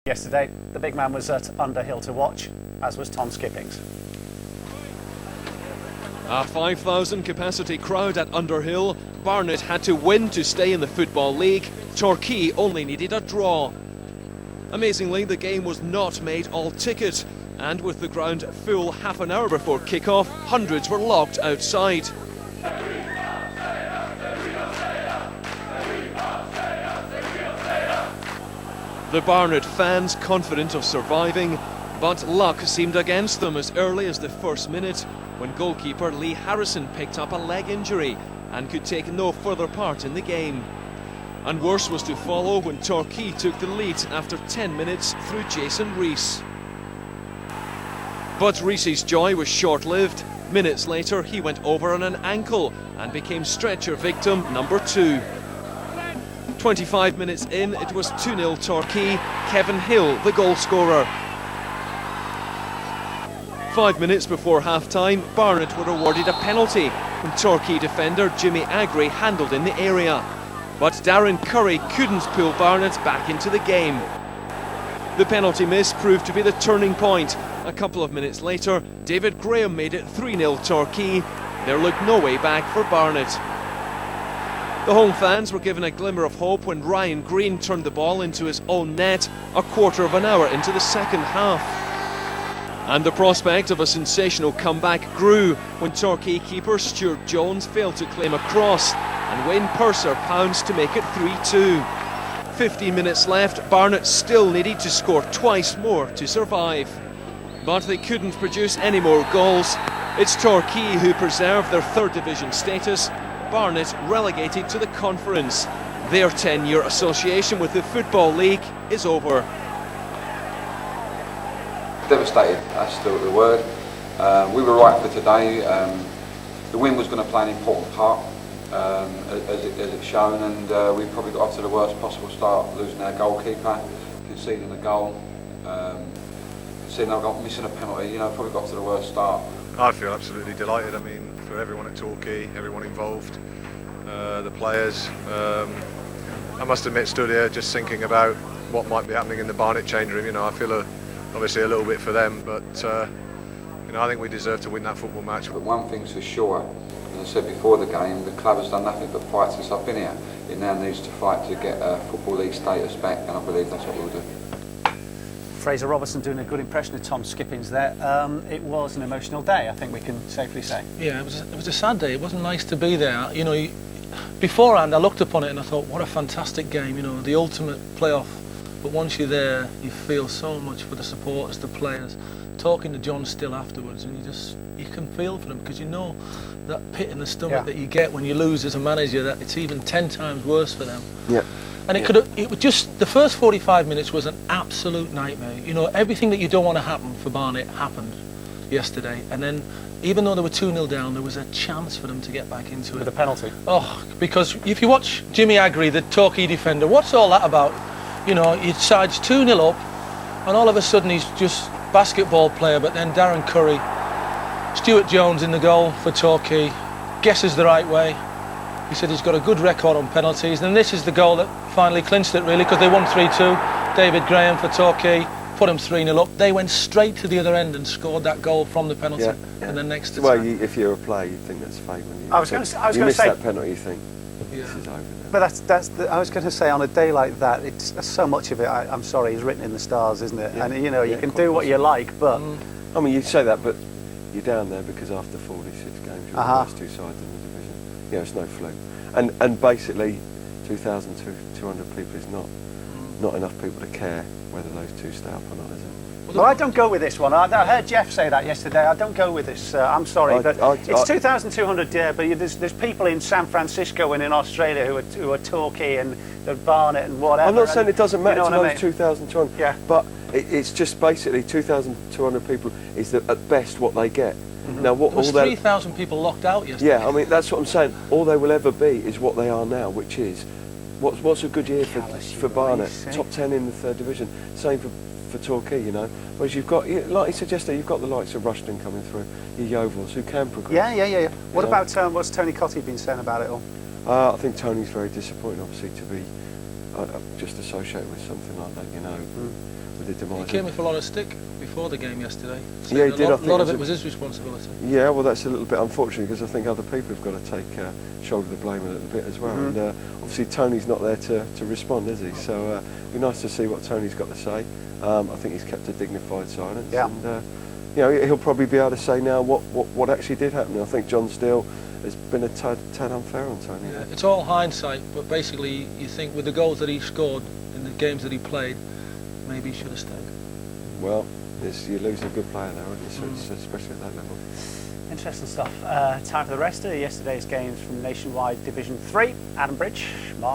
Yesterday, the big man was at Underhill to watch, as was Tom Skippings. A 5,000 capacity crowd at Underhill. Barnet had to win to stay in the Football League. Torquay only needed a draw. Amazingly, the game was not made all ticket, and with the ground full half an hour before kick-off, hundreds were locked outside. The Barnet fans confident of surviving, but luck seemed against them as early as the first minute, when goalkeeper Lee Harrison picked up a leg injury and could take no further part in the game. And worse was to follow when Torquay took the lead after 10 minutes through Jason Rees. But Rees's joy was short-lived. Minutes later, he went over on an ankle and became stretcher victim number 2. 25 minutes in, it was 2-0 Torquay, Kevin Hill the goal scorer. 5 minutes before half-time, Barnet were awarded a penalty when Torquay defender Jimmy Agri handled in the area. But Darren Curry couldn't pull Barnet back into the game. The penalty miss proved to be the turning point. A couple of minutes later, David Graham made it 3-0 Torquay. There looked no way back for Barnet. The home fans were given a glimmer of hope when Ryan Green turned the ball into his own net a quarter of an hour into the second half. And the prospect of a sensational comeback grew when Torquay keeper Stuart Jones failed to claim a cross and Wayne Purser pounced to make it 3-2. 15 minutes left, Barnet still needed to score twice more to survive. But they couldn't produce any more goals. It's Torquay who preserved their third division status, Barnet relegated to the conference. Their 10-year association with the Football League is over. Devastated, that's the word. We were right for today. The win was going to play an important part, as it's shown, and we probably got off to the worst possible start, losing our goalkeeper, conceding a goal, missing a penalty. You know, probably got off to the worst start. I feel absolutely delighted. I mean, for everyone at Torquay, everyone involved, the players. I must admit, stood here just thinking about what might be happening in the Barnet change room. You know, I feel obviously a little bit for them, but you know, I think we deserve to win that football match. But one thing's for sure, as I said before the game, the club has done nothing but fight since I've been here. It now needs to fight to get Football League status back, and I believe that's what we'll do. Fraser Robertson doing a good impression of Tom Skippings there. It was an emotional day, I think we can safely say. Yeah, it was a sad day. It wasn't nice to be there. You know, beforehand I looked upon it and I thought, what a fantastic game, you know, the ultimate playoff. But once you're there, you feel so much for the supporters, the players. Talking to John Still afterwards, and you can feel for them, because you know that pit in the stomach that you get when you lose as a manager, that it's even 10 times worse for them. Yeah. And it was just, the first 45 minutes was an absolute nightmare. You know, everything that you don't want to happen for Barnet happened yesterday. And then, even though they were 2-0 down, there was a chance for them to get back into it. With a penalty. Oh, because if you watch Jimmy Agri, the Torquay defender, what's all that about? You know, he sides 2-0 up, and all of a sudden he's just basketball player, but then Darren Curry, Stuart Jones in the goal for Torquay, guesses the right way. He said he's got a good record on penalties, and this is the goal that finally clinched it, really, because they won 3-2. David Graham for Torquay put them 3-0 up. They went straight to the other end and scored that goal from the penalty. And then next to well, if you're a player, you'd think that's fake. I was going to say, miss that penalty, you think this is over now. But I was going to say, on a day like that, it's so much of it. I'm sorry, is written in the stars, isn't it? Yeah. And you know, you can do what you like, but I mean, you say that, but you're down there because after 46 games, you're the last two sides in the division. You know, it's no fluke. And basically, 2,200 people is not enough people to care whether those two stay up or not, is it? Well, I don't go with this one. I heard Jeff say that yesterday. I don't go with this. I'm sorry, but it's 2,200. Yeah, but there's people in San Francisco and in Australia who are Torquay and Barnet and whatever. I'm not saying it doesn't matter to those 2,200. Yeah. But it's just basically 2,200 people is at best what they get. Now, what there was 3,000 people locked out yesterday. Yeah, I mean, that's what I'm saying. All they will ever be is what they are now, which is what's a good year for Barnet, top 10 in the third division. Same for Torquay, you know. Whereas you've got, like he said yesterday, you've got the likes of Rushton coming through, your Yeovils, who can progress. Yeah. What about what's Tony Cotty been saying about it all? I think Tony's very disappointed, obviously, to be just associated with something like that, you know. the demise. He came with a lot of stick before the game yesterday. Yeah, he did. A lot of it was his responsibility. Yeah, well, that's a little bit unfortunate because I think other people have got to take shoulder the blame a little bit as well. And obviously Tony's not there to respond, is he? So it'd be nice to see what Tony's got to say. I think he's kept a dignified silence. Yeah. And you know, he'll probably be able to say now what actually did happen. I think John Steele has been a tad unfair on Tony. Yeah, it's all hindsight, but basically you think with the goals that he scored in the games that he played, maybe he should have stayed. Well, you're losing a good player there, aren't you? So especially at that level. Interesting stuff. Time for the rest of yesterday's games from Nationwide Division 3. Adam Bridge, Mark.